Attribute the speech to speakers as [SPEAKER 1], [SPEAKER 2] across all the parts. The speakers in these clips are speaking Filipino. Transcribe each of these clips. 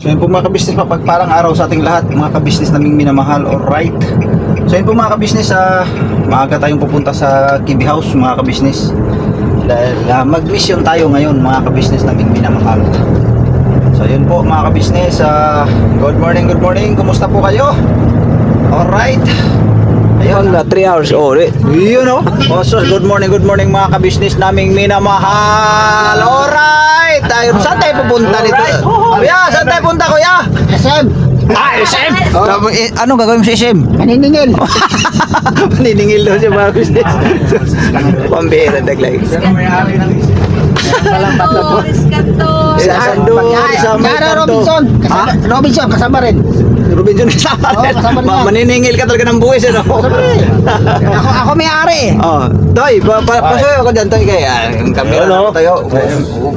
[SPEAKER 1] So yun po mga kabisnes, mapagpalang araw sa ating lahat mga kabisnes naming minamahal, alright. So yun po mga kabisnes, maaga tayong pupunta sa Kibi House mga kabisnes. Dahil mag-mission tayo ngayon mga kabisnes naming minamahal. So yun po mga kabisnes, good morning, kumusta po kayo? Alright. Ayun,
[SPEAKER 2] 3 hours ulit.
[SPEAKER 1] yun o. Also, good morning mga kabisnes naming minamahal. Alright. Ayun, saan tayo pupunta nito? Kuya, saan tayo punta kuya?
[SPEAKER 3] SM!
[SPEAKER 1] SM! Anong gagawin mo sa SM?
[SPEAKER 3] Maniningil!
[SPEAKER 1] Paniningil daw siya mga kabisnes. Pambira, daglay. Sando, sa may
[SPEAKER 3] Kara
[SPEAKER 1] kanto.
[SPEAKER 3] Robinson! Robinson, kasama rin.
[SPEAKER 1] Robinson kasama
[SPEAKER 3] Oo, kasama rin yan.
[SPEAKER 1] maniningil ka talaga ng buwis, ano?
[SPEAKER 3] Ako may-ari.
[SPEAKER 1] Oh, Toy, pasuyo ako dyan, Toy, kaya yung camera
[SPEAKER 2] Hello.
[SPEAKER 1] tayo.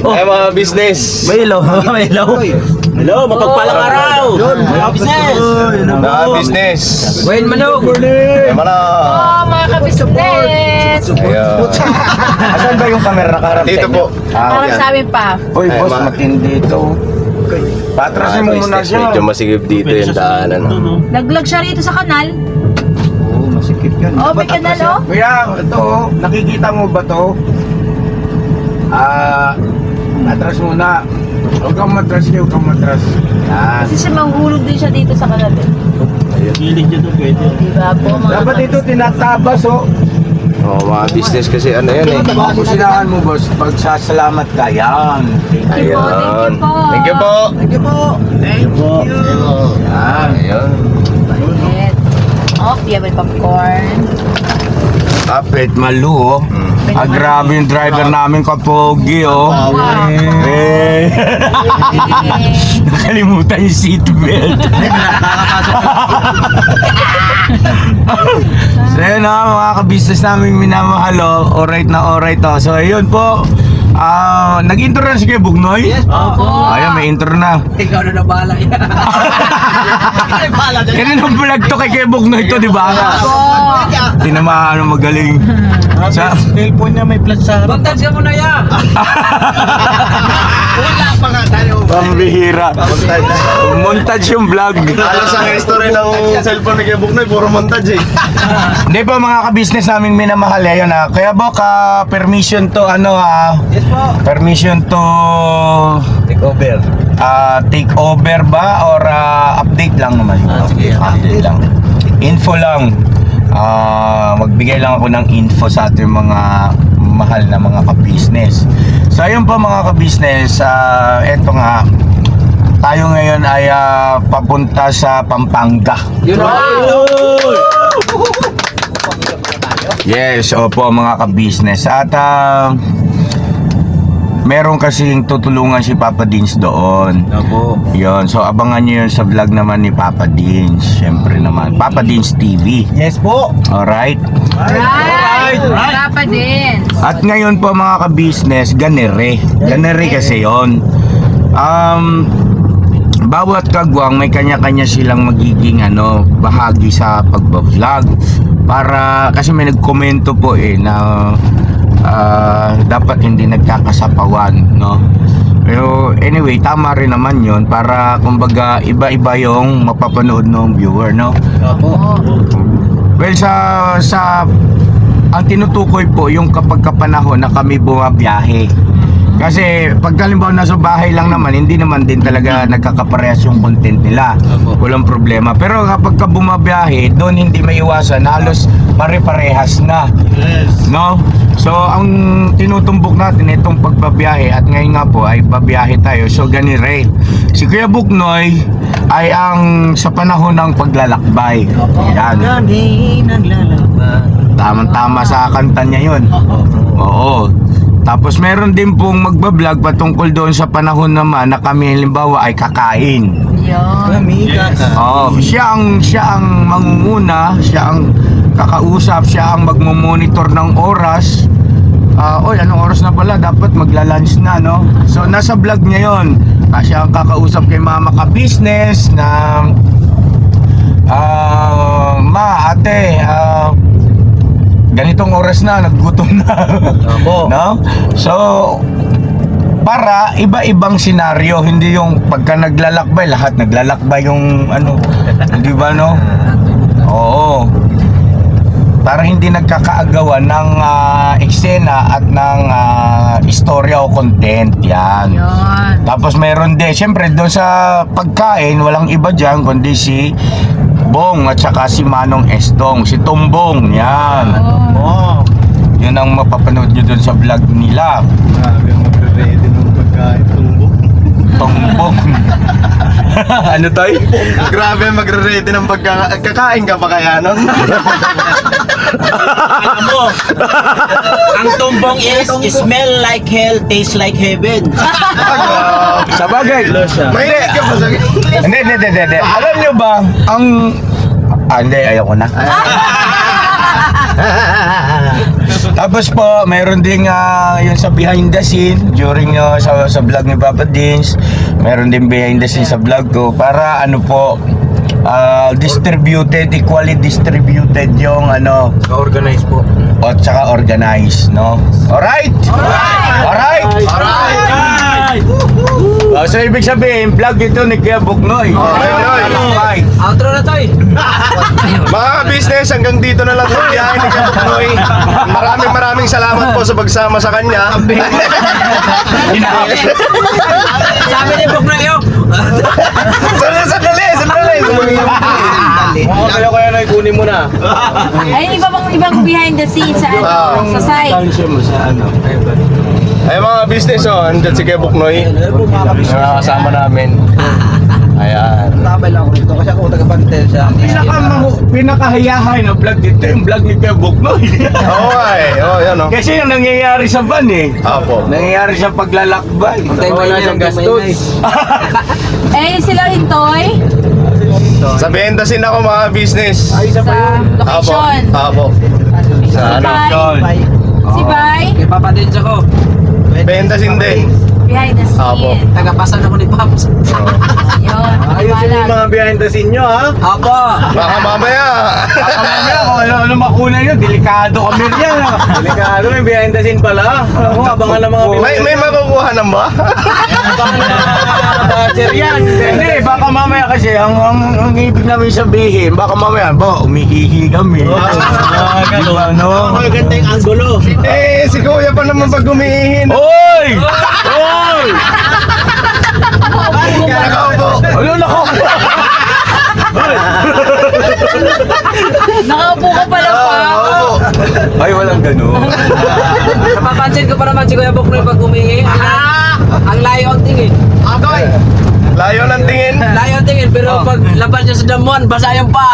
[SPEAKER 2] Ay mga business.
[SPEAKER 1] May ilaw, may ilaw.
[SPEAKER 2] Hello, mapagpalang araw.
[SPEAKER 1] Yun, mga business.
[SPEAKER 2] Mga business.
[SPEAKER 1] Wayne Manok.
[SPEAKER 2] Mana?
[SPEAKER 4] Oh, mga kabisnes!
[SPEAKER 2] Ayan.
[SPEAKER 1] Asan ba yung camera nakaharap
[SPEAKER 2] Dito po.
[SPEAKER 4] Parang sa amin pa.
[SPEAKER 1] Uy,
[SPEAKER 2] Ay,
[SPEAKER 1] boss,
[SPEAKER 2] ma-
[SPEAKER 1] matindi ito. Patrasin mo muna siya.
[SPEAKER 2] Medyo masigip dito yung daanan.
[SPEAKER 4] Naglag siya rito sa kanal.
[SPEAKER 1] Oo, masikip yan.
[SPEAKER 4] Oh, may kanal oh.
[SPEAKER 5] Kuya, ito, nakikita mo ba to? Atras muna. Huwag kang matras kayo, huwag kang matras. Yan.
[SPEAKER 4] Kasi siya mahulog din siya dito sa kanal eh.
[SPEAKER 2] Gilid nyo to pwede.
[SPEAKER 4] Diba po mga
[SPEAKER 5] Dapat ito tinatabas, oh.
[SPEAKER 2] Oh, mga business kasi ano yan eh.
[SPEAKER 5] Makusinahan mo, boss. Pagsasalamat ka, yan.
[SPEAKER 4] Thank you po,
[SPEAKER 2] Ayan.
[SPEAKER 4] thank you po.
[SPEAKER 2] Thank you po.
[SPEAKER 1] Thank you po.
[SPEAKER 5] Yan.
[SPEAKER 2] Ayan.
[SPEAKER 4] Bayet. Oh, yeah, may popcorn.
[SPEAKER 5] Kapit, malu, oh. Grabe yung driver namin kapogi, oh. Eh. Nakalimutan yung seatbelt. So yun mga kabisnes namin minamahal, oh. Alright na alright, oh. So ayun po. Nag-intro na si Kuya Bugnoy? Yes, ayun, may intro na.
[SPEAKER 3] Ikaw na nabala yan.
[SPEAKER 5] Kaninong vlog to kay Kuya Bugnoy to, di ba? Hindi naman ano magaling. Sa
[SPEAKER 1] Cellphone niya may flash sa harap.
[SPEAKER 3] Montage ka muna yan. Wala pa nga tayo.
[SPEAKER 5] pambihira. Montage yung vlog.
[SPEAKER 2] Alas ang history ng cellphone ni Kuya Bugnoy, puro montage eh.
[SPEAKER 5] Hindi po mga ka-business namin minamahal yun ha. Kaya Bok, permission to ano
[SPEAKER 1] Yes po.
[SPEAKER 5] permission to
[SPEAKER 2] Take over.
[SPEAKER 5] take over ba or update lang naman yun?
[SPEAKER 1] sige,
[SPEAKER 5] Update lang. Info lang. Magbigay lang ako ng info sa ating mga mahal na mga ka-business. So ayun po mga ka-business, eto nga tayo ngayon ay papunta sa Pampanga. Yes, opo mga ka-business. At meron kasing tutulungan si Papa Dins doon.
[SPEAKER 1] Opo.
[SPEAKER 5] Yun, so abangan nyo yun sa vlog naman ni Papa Dins. Siyempre naman, Papa Dins TV.
[SPEAKER 1] Yes po.
[SPEAKER 5] Alright.
[SPEAKER 4] Right! Wala pa din.
[SPEAKER 5] At ngayon po mga ka-business, ganere. Ganere kasi yon. Bawat kagwang may kanya-kanya silang magiging bahagi sa pagbablog. Para, kasi may nagkomento po na dapat hindi nagkakasapawan, no? Pero anyway, tama rin naman yon para kumbaga iba-iba yung mapapanood ng viewer, no?
[SPEAKER 4] Oo.
[SPEAKER 5] Well, sa ang tinutukoy po yung kapag kapanahon na kami bumabiyahe. Kasi pag halimbawa nasa bahay lang naman, hindi naman din talaga nagkakaparehas yung content nila. Walang problema. Pero kapag ka bumabiyahe, doon hindi maiwasan, halos pare-parehas na. No? So, ang tinutumbok natin itong pagbabiyahe at ngayon nga po ay babiyahe tayo. So, ganire. Si Kuya Bugnoy ay ang sa panahon ng paglalakbay. Yan. Tamang-tama sa kanta niya yun. Oo. Tapos meron din pong magbablog patungkol doon sa panahon naman na kami halimbawa ay kakain.
[SPEAKER 4] Yun.
[SPEAKER 5] Siya ang mangunguna, siya ang kakausap, siya ang magmo-monitor ng oras. Anong oras na pala? Dapat magla-lunch na, no? So nasa vlog niya yon. Siya ang kakausap kay Mama ka-business na Ma, ate, ganitong oras na, naggutom na.
[SPEAKER 1] Opo.
[SPEAKER 5] No? So, para iba-ibang senaryo, hindi yung pagka naglalakbay, lahat naglalakbay yung ano, di ba no? Oo. Para hindi nagkakaagawan ng eksena at ng istorya o content, yan.
[SPEAKER 4] Yun.
[SPEAKER 5] Tapos meron din, siyempre doon sa pagkain, walang iba dyan kundi si Bong at saka si Manong Estong, si Tumbong, yan.
[SPEAKER 1] Oh.
[SPEAKER 5] Yun ang mapapanood nyo doon sa vlog nila.
[SPEAKER 2] Grabe, magre-ready ng pagkain tumbok.
[SPEAKER 5] Tumbong. Ano tayo?
[SPEAKER 2] Grabe, magre-ready ng pagkain. Kakain ka pa kaya nun?
[SPEAKER 3] Alam mo, ang tumbong is smell like hell, taste like heaven.
[SPEAKER 5] Sa bagay.
[SPEAKER 2] Mahilig ka pa sa...
[SPEAKER 5] Hindi. Alam nyo ba, ang... hindi, ayoko na. Tapos po, meron din yun sa behind the scene during sa vlog ni Papa Dins. Meron din behind the scene sa vlog ko para ano po distributed, equally distributed yung ano,
[SPEAKER 3] Organize po.
[SPEAKER 5] o tsaka organized, no? Alright? Alright? So ibig sabihin, vlog ito ni Kuya Buknoy.
[SPEAKER 2] Noy.
[SPEAKER 3] Outro na to eh.
[SPEAKER 2] Mga business, hanggang dito na lang po yan. Maraming salamat po sa pagsama sa kanya.
[SPEAKER 3] Sabi ni Bok na yun.
[SPEAKER 2] Sandali. Kaya na ikunin mo na.
[SPEAKER 4] Ay, ibang behind the scenes sa ano, sa site.
[SPEAKER 2] Ay mga business, andyan si Kuya Buknoy. Nakakasama namin. Ayan.
[SPEAKER 1] Tabay lang ako dito kasi ako taga-pantel siya.
[SPEAKER 5] Pinakahayahay na vlog dito yung vlog ni Kuya Buknoy.
[SPEAKER 2] Oo nga eh. Oo, yan o.
[SPEAKER 5] Kasi yung nangyayari sa van eh.
[SPEAKER 2] Apo.
[SPEAKER 5] Nangyayari sa paglalakbay.
[SPEAKER 3] Wala siyang gastos.
[SPEAKER 4] Eh, sila Hintoy
[SPEAKER 2] Sa Bentasin ako mga business.
[SPEAKER 4] sa location.
[SPEAKER 2] Apo. Sa ano?
[SPEAKER 4] Bay. Si Bay,
[SPEAKER 3] Kay Papa din ako.
[SPEAKER 2] Bentasin din.
[SPEAKER 4] behind the
[SPEAKER 2] Apo.
[SPEAKER 4] scene.
[SPEAKER 3] Tagapasan ako ni Paps.
[SPEAKER 4] Yun, maliwanag.
[SPEAKER 1] behind the scene nyo, ha?
[SPEAKER 3] Apo.
[SPEAKER 2] Baka mamaya.
[SPEAKER 5] Mamaya kung ano makunan nyo, delikado kami yan.
[SPEAKER 1] Delikado, may behind the scene pala. Ako, abangan ng mga
[SPEAKER 2] May makukuha na ba?
[SPEAKER 1] Sir yan.
[SPEAKER 5] Hindi, baka mamaya kasi ang ibig namin sabihin, baka mamaya, umihihi kami. Diba, no?
[SPEAKER 1] Maganda yung angulo.
[SPEAKER 2] Eh, si Kuya pa naman pag gumihin.
[SPEAKER 5] Oy! Oy!
[SPEAKER 2] Nakaupo.
[SPEAKER 5] Ano nako?
[SPEAKER 4] Nakaupo ka pala pa.
[SPEAKER 2] Nakaupo.
[SPEAKER 5] Ay, walang ganun.
[SPEAKER 3] Napapansin ko pa naman si Kuya Bok na pag humingi. Ang layo ang tingin.
[SPEAKER 2] Layo ng tingin.
[SPEAKER 3] Layo ang tingin, pero pag laban niya sa damuhan, basa yung pa.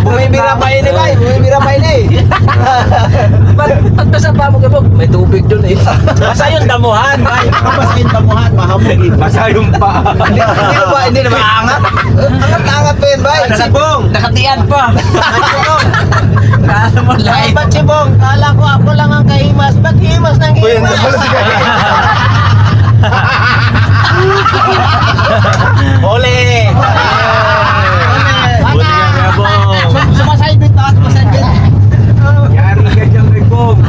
[SPEAKER 1] Bumibira pa yun eh, bay. Bumibira pa yun eh.
[SPEAKER 3] Pag basa pa mo Kuya Bok, may tubig dun eh.
[SPEAKER 1] Basta yung damuhan, bay. Basta yung damuhan, mahamog.
[SPEAKER 5] Basta yung pa.
[SPEAKER 1] Hindi na maangat. Angat pa yun, bay. Sibong.
[SPEAKER 3] Nakatiyan pa. Kala mo light.
[SPEAKER 1] Ba't sibong? Kala ko ako lang ang kahimas. Ba't himas ng
[SPEAKER 2] Uy,
[SPEAKER 1] himas?
[SPEAKER 2] ano pala si Kuya?
[SPEAKER 1] Ole! Sumasaybit na at masadyan.
[SPEAKER 5] Yari ka dyan kay Bong.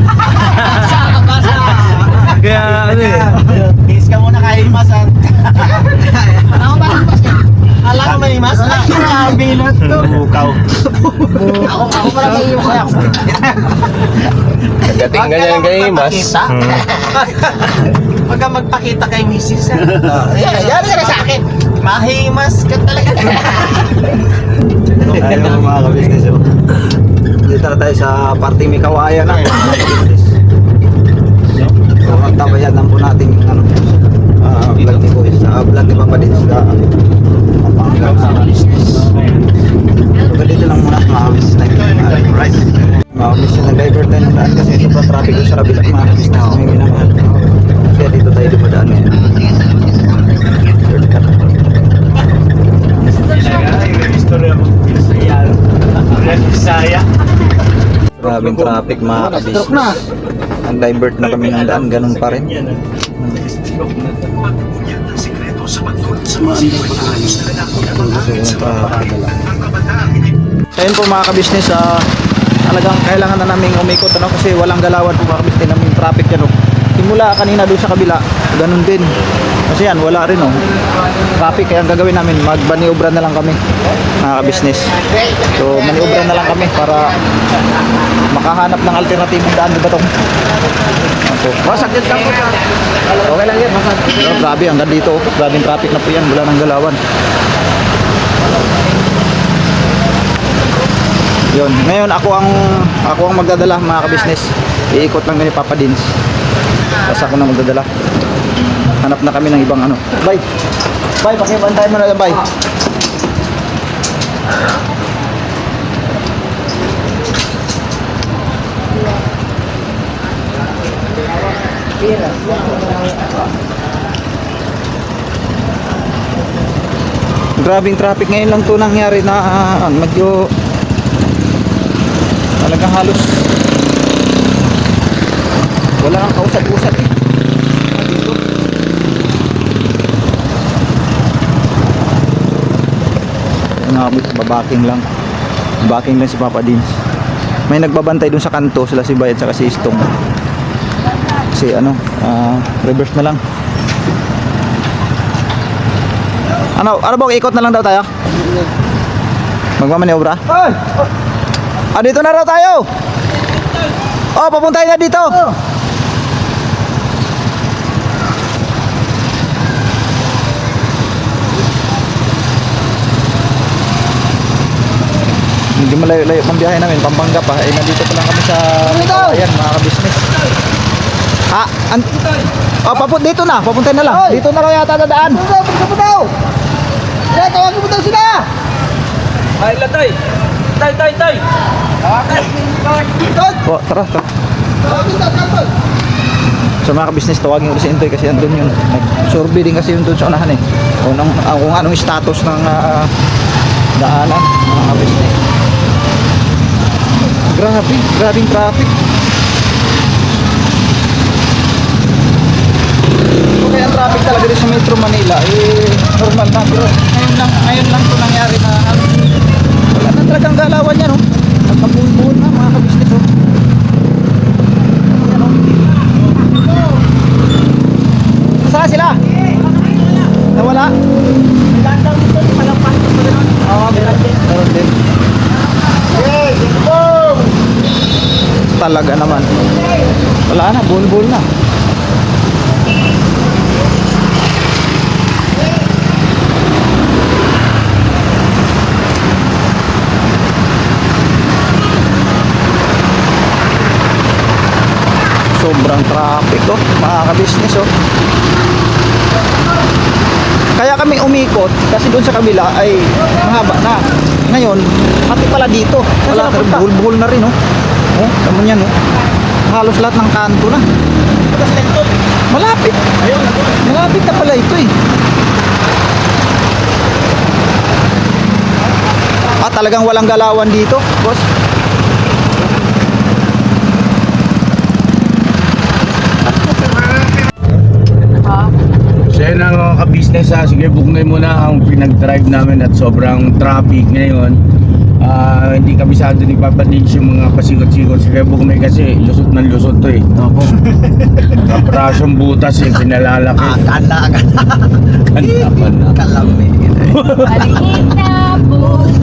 [SPEAKER 1] Kaya ano eh. Kiss ka muna kahimasan. Ako ba himas ka? Kala ko may himas? Bilot to. Bukaw. Ako pala may himas.
[SPEAKER 2] Gating ganyan kay Mas.
[SPEAKER 1] Pagka magpakita kay Mrs. Yan ka na sa akin. Mahimas ka talaga. Ayun mga ka-business. Dito na tayo sa parting may kawayan na. So, magtabayan lang po natin yung ano, vlog ni Kuya, sa vlog ni Papa din sa Pampanga sa business. So, ganito lang muna mga ka-business na yung right. Mga ka-business na divert tayo ng daan kasi sobrang traffic doon sa Rabilang mga ka-business na may minamahal. Kaya dito tayo dumadaan ngayon. Shortcut. Grabing traffic mga ka-business. Ang divert na kami ng daan, ganun pa rin. So, ayun po mga ka-business, talagang kailangan na namin umikot ano kasi walang galawan po mga kabisnes namin traffic yan oh. Simula kanina doon sa kabila, ganun din. Kasi yan, wala rin oh. Traffic, kaya ang gagawin namin, magbaniobra na lang kami mga kabisnes. So maniobra na lang kami para makahanap ng alternatibong daan ba itong. So, masakit lang po. Okay lang yan, masakit. Oh, grabe, hanggang dito oh. Grabing traffic na po yan, wala nang galawan. Yun, ngayon ako ang magdadala mga kabisnes. Iikot lang ni Papa Dins. Tapos ako na magdadala. Hanap na kami ng ibang ano. Bye. Bye, pakibantayan mo na lang, bye. Grabing traffic ngayon lang to nangyari na medyo talagang halos wala kang kausap-usap eh. Dito. Nakabit, babaking lang. Baking lang si Papa Dins. May nagbabantay dun sa kanto, sila si Bayad saka si Istong. Kasi ano, reverse na lang. Ano ba, ikot na lang daw tayo? Magmamaniobra? Dito na raw tayo! Oh, papuntahin na dito! Hindi malayo-layo pang biyahe namin, Pampanga pa. Eh, nandito pa lang kami sa ayan, mga kabisnes. Dito na, papuntahin na lang. Dito na raw yata dadaan. Punta daw! Tawagin mo daw sila!
[SPEAKER 3] Ay, latay! Tay!
[SPEAKER 1] Oh, tara. Sa mga kabisnes, tawagin ko si Intoy kasi andun yun. Nag-survey din kasi yun doon sa unahan eh. Kung anong status ng daanan, mga kabisnes. Grabing traffic. Kaya ang traffic talaga rin sa Metro Manila normal na, pero ngayon lang ito nangyari na wala na talagang galawan yan oh. At nabuhon na mga kabisnes oh. Ayan, oh. Saan sila? Nawala? Meron din. Talaga naman. Wala na, buhol na. Sobrang traffic oh, mga kabisnes oh. Kaya kami umikot kasi doon sa kabila ay mahaba na. Ngayon, pati pala dito. Wala na, buhol-buhol na rin oh. Oh, naman yan oh. Halos lahat ng kanto na. Malapit. Malapit na pala ito eh. Talagang walang galawan dito, boss.
[SPEAKER 5] So yun ang mga ka-business ha. Sige, bugnay muna ang pinag-drive namin at sobrang traffic ngayon. Hindi kabisado ni Papa Diggs yung mga pasikot-sikot. Sige, bugnay kasi lusot ng lusot to eh.
[SPEAKER 1] Opo.
[SPEAKER 5] Kaprasong butas eh, pinalalaki.
[SPEAKER 1] Kala. Kalami.
[SPEAKER 4] Balikin na bukas.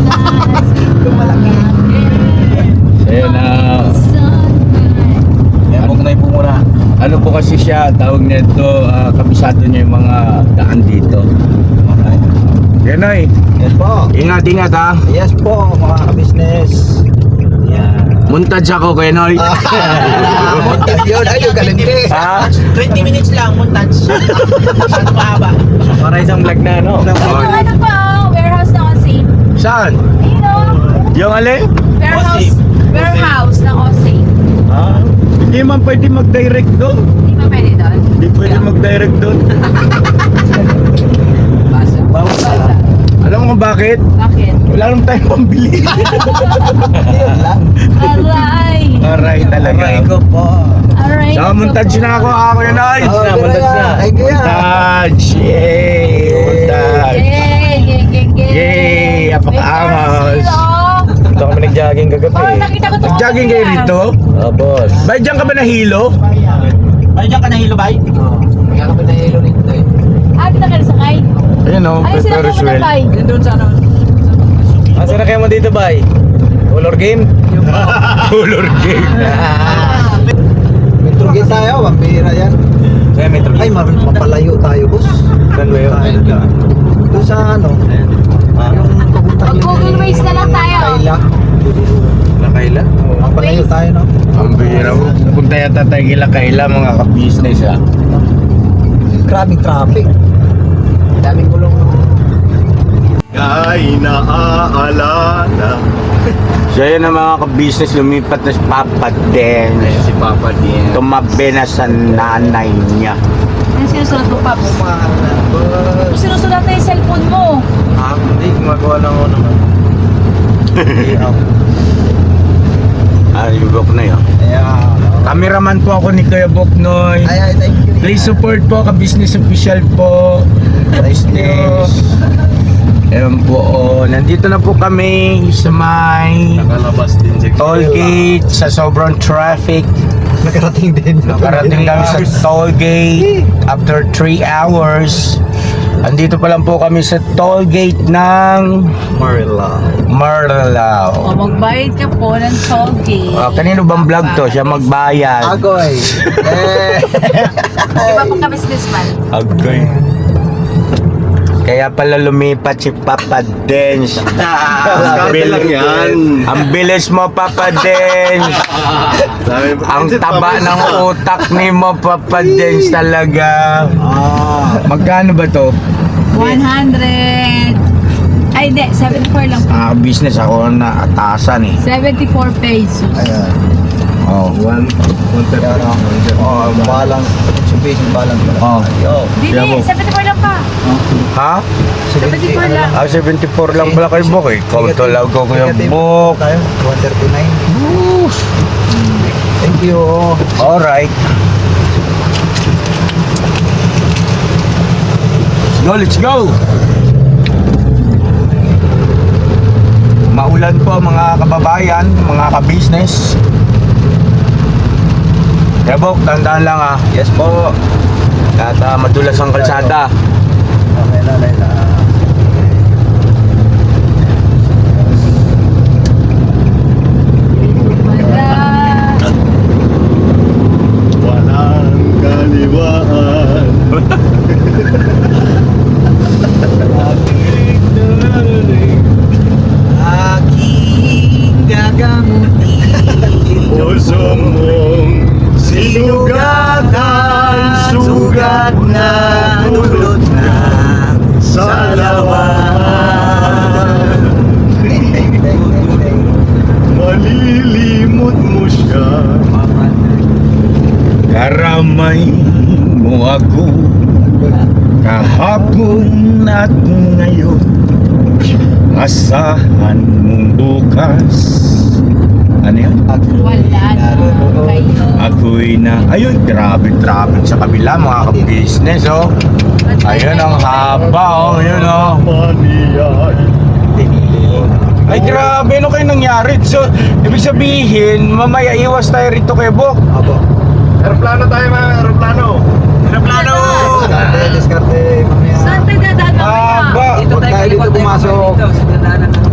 [SPEAKER 5] So yun
[SPEAKER 1] Bugnay po muna.
[SPEAKER 5] ano po kasi siya, tawag nito, kabisado niya yung mga daan dito. Yan ay.
[SPEAKER 1] Yes po.
[SPEAKER 5] Ingat ha.
[SPEAKER 1] Yes po, mga ka-business. Yan.
[SPEAKER 5] Muntage ako kay Noy.
[SPEAKER 1] Montage yun. Ay, yung galing
[SPEAKER 5] Ha?
[SPEAKER 3] 20 minutes lang, montage. Saan pa ba?
[SPEAKER 2] Para isang vlog na, no?
[SPEAKER 4] Ito ano pa, warehouse na Osing.
[SPEAKER 5] Saan? Yung alin?
[SPEAKER 4] Warehouse na Osing.
[SPEAKER 5] Hindi man pwede mag-direct doon.
[SPEAKER 4] Hindi ba pwede doon?
[SPEAKER 5] Hindi pwede mag-direct doon.
[SPEAKER 4] Basa.
[SPEAKER 5] Alam mo kung bakit?
[SPEAKER 4] Bakit?
[SPEAKER 5] Wala naman tayong pambili.
[SPEAKER 1] Yun lang.
[SPEAKER 4] Aray!
[SPEAKER 5] Aray talaga.
[SPEAKER 1] Aray ko po.
[SPEAKER 4] Aray!
[SPEAKER 5] Saka montage na ako yun ay.
[SPEAKER 2] montage na.
[SPEAKER 1] Ay, kaya.
[SPEAKER 5] Montage. Yay! Montage.
[SPEAKER 4] Yay!
[SPEAKER 5] Yay! Apakaangas.
[SPEAKER 2] Ito kami nag-jogging
[SPEAKER 4] Oh,
[SPEAKER 2] kagabi.
[SPEAKER 4] nakita ko itong
[SPEAKER 5] Nag-jogging kayo rito?
[SPEAKER 2] Ah, boss.
[SPEAKER 5] Bay, dyan ka ba nahilo?
[SPEAKER 3] Ay, diyan ka nahilo, bay?
[SPEAKER 4] Ah, kita ka nasakay.
[SPEAKER 5] Ayun o,
[SPEAKER 4] Ay, sila
[SPEAKER 5] Ferris
[SPEAKER 4] ko
[SPEAKER 5] wheel.
[SPEAKER 4] na
[SPEAKER 2] Asa na kayo mo dito, bay? Color game?
[SPEAKER 5] Color game.
[SPEAKER 1] Metro gate tayo, vampira yan.
[SPEAKER 2] Kaya metro
[SPEAKER 1] Ay, mapalayo tayo, boss.
[SPEAKER 2] Saan ba yun?
[SPEAKER 1] Doon sa ano, yung papuntang
[SPEAKER 4] Mag-Google Waze na lang tayo.
[SPEAKER 1] Kaila.
[SPEAKER 2] Nakaila?
[SPEAKER 1] Mapalayo tayo, no?
[SPEAKER 5] Ang bira mo. Punta yata tayo kila kaila mga ka-business ha.
[SPEAKER 1] Grabing traffic. Daming gulong.
[SPEAKER 2] Ay, naaalala.
[SPEAKER 5] So yun ang mga ka-business, lumipat na si Papa Den.
[SPEAKER 2] Si Papa din.
[SPEAKER 5] Tumabi na sa nanay niya.
[SPEAKER 4] Ano sinusunod mo, Paps? Sinusunod na yung cellphone mo.
[SPEAKER 2] Ah, hindi. Gumagawa lang ako naman.
[SPEAKER 5] Yung Bok na yun.
[SPEAKER 1] Ayan.
[SPEAKER 5] Cameraman po ako ni Kuya Boknoy.
[SPEAKER 1] Ay, thank you.
[SPEAKER 5] Please support po, ka-business official po. Business. Ayan po, nandito na po kami sa may
[SPEAKER 2] Nakalabas din si
[SPEAKER 5] toll gate sa sobrang traffic.
[SPEAKER 1] Nakarating din.
[SPEAKER 5] Nakarating kami sa toll gate after 3 hours. Andito pa lang po kami sa toll gate ng
[SPEAKER 1] Marla.
[SPEAKER 5] Marlao.
[SPEAKER 4] O, magbayad ka po ng toll gate.
[SPEAKER 5] Kanino bang vlog to? Siya magbayad.
[SPEAKER 1] Agoy.
[SPEAKER 4] Iba pa ka businessman.
[SPEAKER 5] Agay. Kaya pala lumipat si Papa Dens.
[SPEAKER 2] Ang lang yan.
[SPEAKER 5] Ang bilis mo, Papa Dens. Ang taba ng utak ni mo, Papa Dens talaga. Magkano ba to?
[SPEAKER 4] 100. Ay, hindi. 74 lang.
[SPEAKER 5] Business ako na atasan eh.
[SPEAKER 4] 74 pesos.
[SPEAKER 1] Ayan.
[SPEAKER 5] Oh.
[SPEAKER 1] Balang. Subising balang.
[SPEAKER 5] Oh.
[SPEAKER 1] Yo.
[SPEAKER 4] Hindi,
[SPEAKER 5] Yabo.
[SPEAKER 4] 74 lang pa.
[SPEAKER 5] Ha?
[SPEAKER 4] 74 lang.
[SPEAKER 5] 74 lang pala kay Bok eh. Ikaw talaga ko yung Bok.
[SPEAKER 1] Tayo. 139. Thank you.
[SPEAKER 5] Alright. Let's go! Maulan po mga kababayan, mga ka-business. Kaya Bok, tandaan lang ah.
[SPEAKER 1] Yes po.
[SPEAKER 5] At madulas ang kalsada.
[SPEAKER 1] Okay na, Layla.
[SPEAKER 4] Wala.
[SPEAKER 2] Walang kaliwaan.
[SPEAKER 3] Aking gagamutin.
[SPEAKER 2] Puso mong sinugatan, sugat na dulot na sa lawan. Malilimot mo siya.
[SPEAKER 5] Karamay mo ako kahapon at ngayon. Asahan mong bukas. Ano yan?
[SPEAKER 4] Wala na kayo.
[SPEAKER 5] Ako'y na... Ayun, grabe traffic sa kabila mga ka-business oh. Ayun ang haba oh, yun oh.
[SPEAKER 2] Maniyay.
[SPEAKER 5] Ay grabe, ano kayo nangyari? So, ibig sabihin, mamaya iwas tayo rito kay Bok.
[SPEAKER 1] Abo.
[SPEAKER 2] Aeroplano tayo mga aeroplano.
[SPEAKER 3] Aeroplano!
[SPEAKER 1] Diskarte, mamaya.
[SPEAKER 4] Saan tayo dadaan
[SPEAKER 5] Haba.
[SPEAKER 1] Pag tayo dito pumasok,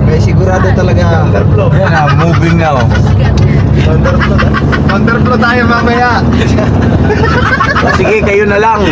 [SPEAKER 1] may sigurado talaga.
[SPEAKER 2] Underflow.
[SPEAKER 5] Yan ah, moving na oh.
[SPEAKER 2] Underflow. Underflow tayo mamaya.
[SPEAKER 5] Sige, kayo na lang.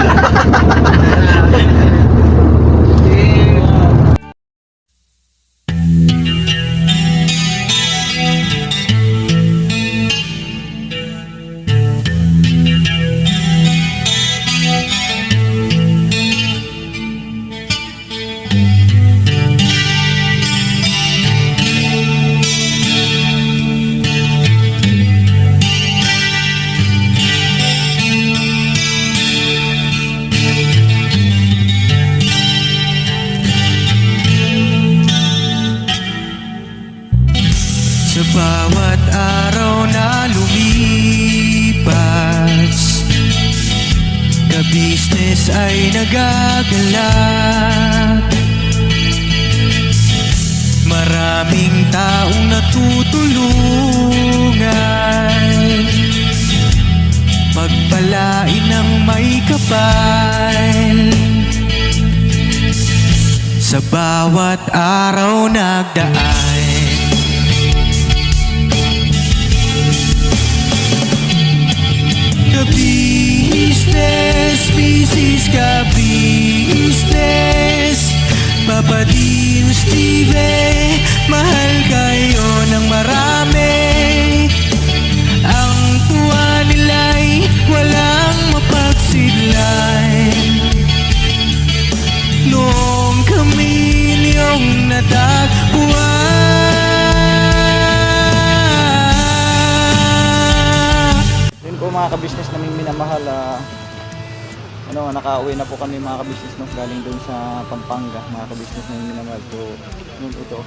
[SPEAKER 6] Sa bawat araw na lumipas, ka-business ay nagagalak. Marami daming taong natutulungan, pagpalain ng may kapal. Sa bawat araw nagdaan, ka-business, business ka-business, Papa Dean, Steve, mahal kayo ng marami. Ang tuwa nila'y walang mapagsidlan. Noong kami niyong natagpuan.
[SPEAKER 1] Yun po mga kabisnes naming minamahal, nakauwi na po kami mga kabisnes galing dun sa Pampanga, mga kabisnes naming minamahal. So yun ito,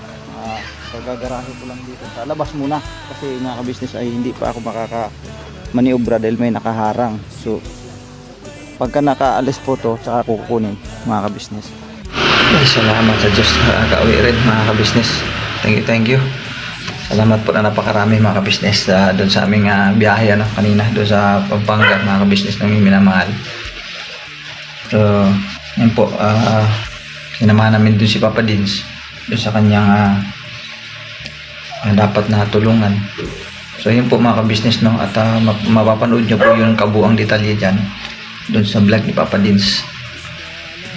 [SPEAKER 1] pagagarahe ko lang dito sa labas muna kasi mga kabisnes ay hindi pa ako maniobra dahil may nakaharang. So pagka nakaalis po to, tsaka kukunin mga kabisnes. Ay, salamat sa Diyos, nakauwi rin mga kabisnes. Thank you. Salamat po na napakarami mga kabisnes doon sa aming biyahe kanina doon sa Pampanga, mga kabisnes naming minamahal. So yun po, sinamahan namin doon si Papa Dins doon sa kanyang dapat na tulungan. So yun po mga kabisnes, at mapapanood nyo po yung kabuang detalye dyan doon sa vlog ni Papa Dins.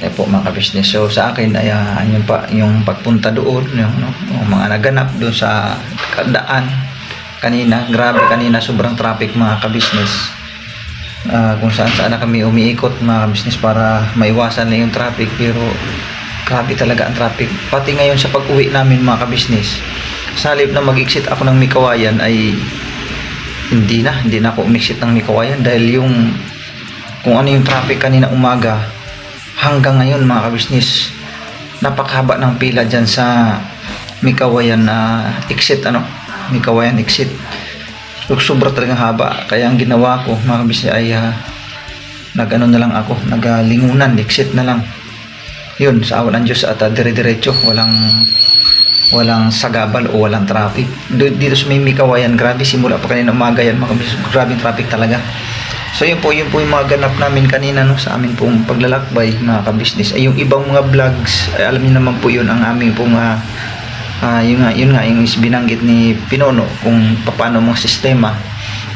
[SPEAKER 1] Yan po mga kabisnes. So sa akin ay yun pa, yung pagpunta doon, yung mga naganap doon sa daan kanina. Grabe kanina, sobrang traffic mga kabisnes. Kung saan na kami umiikot mga kabisnes para maiwasan na yung traffic, pero grabe talaga ang traffic. Pati ngayon sa pag-uwi namin mga kabisnes, sa halip na mag-exit ako ng Mikawayan ay hindi na ako umexit ng Mikawayan dahil yung kung ano yung traffic kanina umaga hanggang ngayon mga kabisnes, napakahaba ng pila dyan sa Mikawayan exit, Mikawayan exit. So, sobra talagang haba, kaya ang ginawa ko mga kabisnes ay nag-ano na lang ako, nagalingunan, exit na lang yun, sa awan ng Diyos, at dire-diretso, walang sagabal o walang traffic dito sa may Mikawayan. Grabe, simula pa kanina umaga yan mga kabisnes, grabe traffic talaga. So yun po yung mga ganap namin kanina sa amin pong paglalakbay mga kabisnes. Ay yung ibang mga vlogs, ay alam niyo naman po yun ang aming pong yun nga yung binanggit ni Pinono kung paano mga sistema.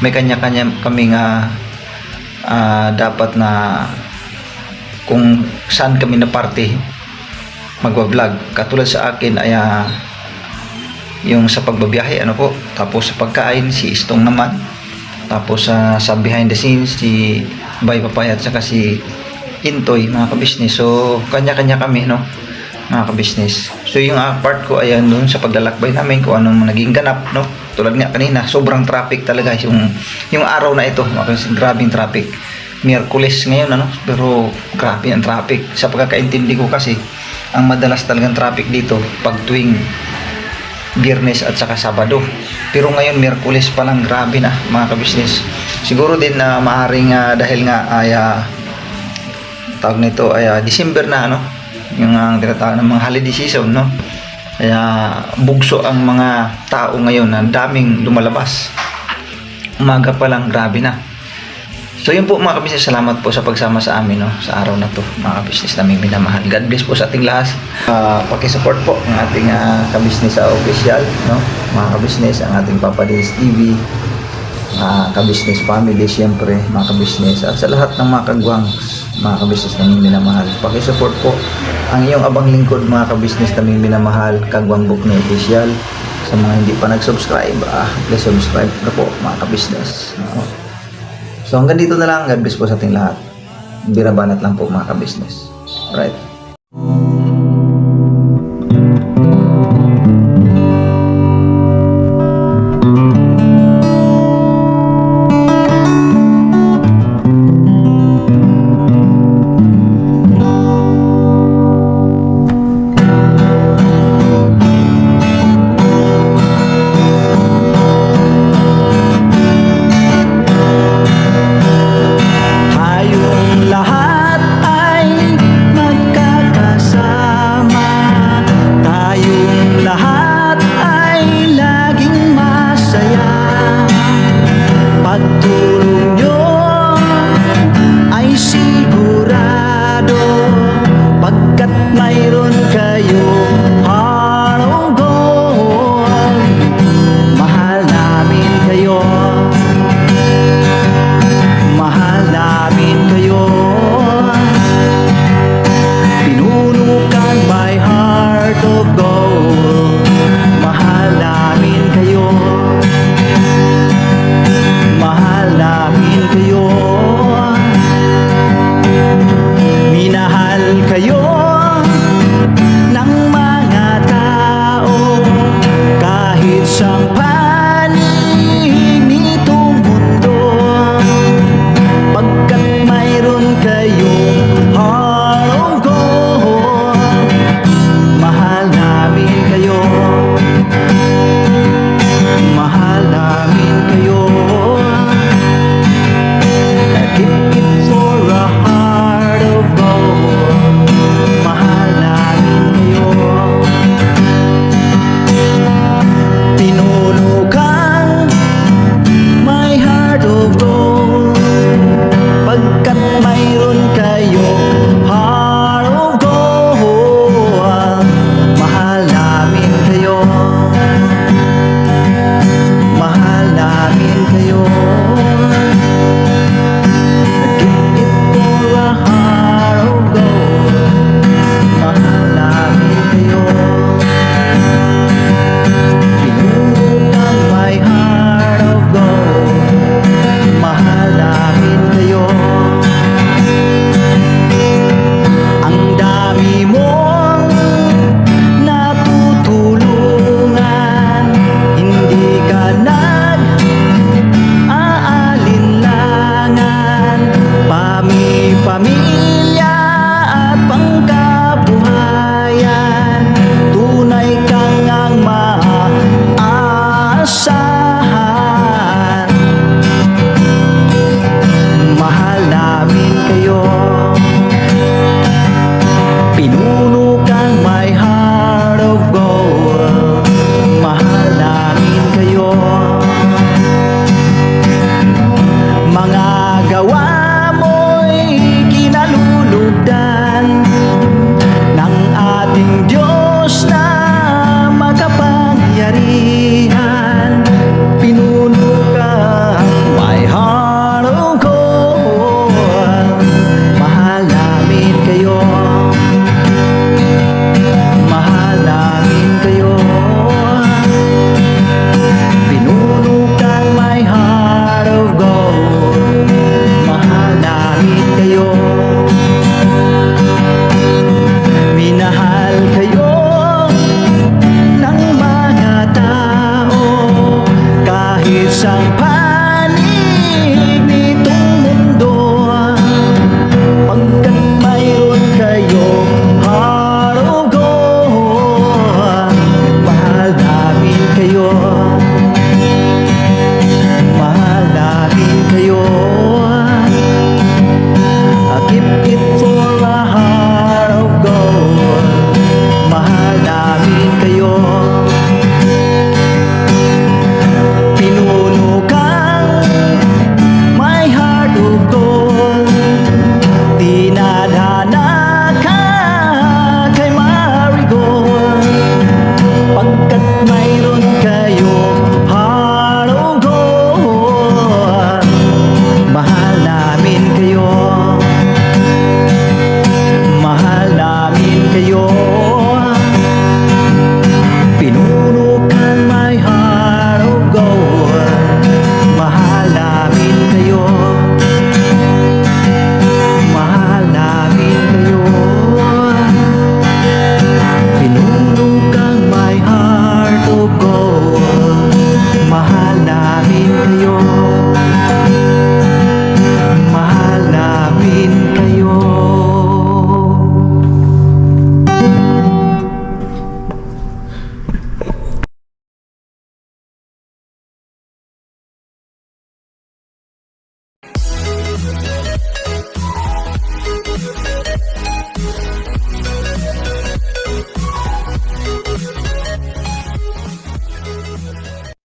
[SPEAKER 1] May kanya-kanya kami dapat na kung saan kami na parte magwa-vlog. Katulad sa akin ay yung sa pagbabiyahe po, tapos sa pagkain si Istong naman, tapos sa behind the scenes si Bay Papay at saka si Intoy mga kabisnes. So kanya-kanya kami mga kabisnes. So yung part ko ay doon sa paglalakbay namin kung anong naging ganap tulad nga kanina, sobrang traffic talaga yung araw na ito mga kabisnes. Grabing traffic. Miyerkules ngayon pero grabe ang traffic. Sa pagkakaintindi ko kasi ang madalas talagang traffic dito pag tuwing Biyernes at saka Sabado. Pero ngayon Miyerkules pa lang, grabe na mga kabisnes. Siguro din na maaring dahil nga ay tawag nito ay December na yung tinatawag ng mga holiday season kaya bugso ang mga tao ngayon, na daming lumalabas. Umaga pa lang, grabe na. So yun po mga kabisnes, salamat po sa pagsama sa amin sa araw na to mga kabisnes naming minamahal. God bless po sa ating lahat. Pakisupport po ang ating kabisnes official, mga kabisnes, ang ating Papa Dins TV, kabisnes family siyempre mga kabisnes, at sa lahat ng mga kagwang mga kabisnes naming minamahal. Pakisupport po ang iyong abang lingkod mga kabisnes naming minamahal, Kagwang Buknoy Official. Sa mga hindi pa nag-subscribe, please subscribe na po mga kabisnes. So hanggang dito na lang. God bless po sa ating lahat. Birabanat lang po mga kabisnes. Alright.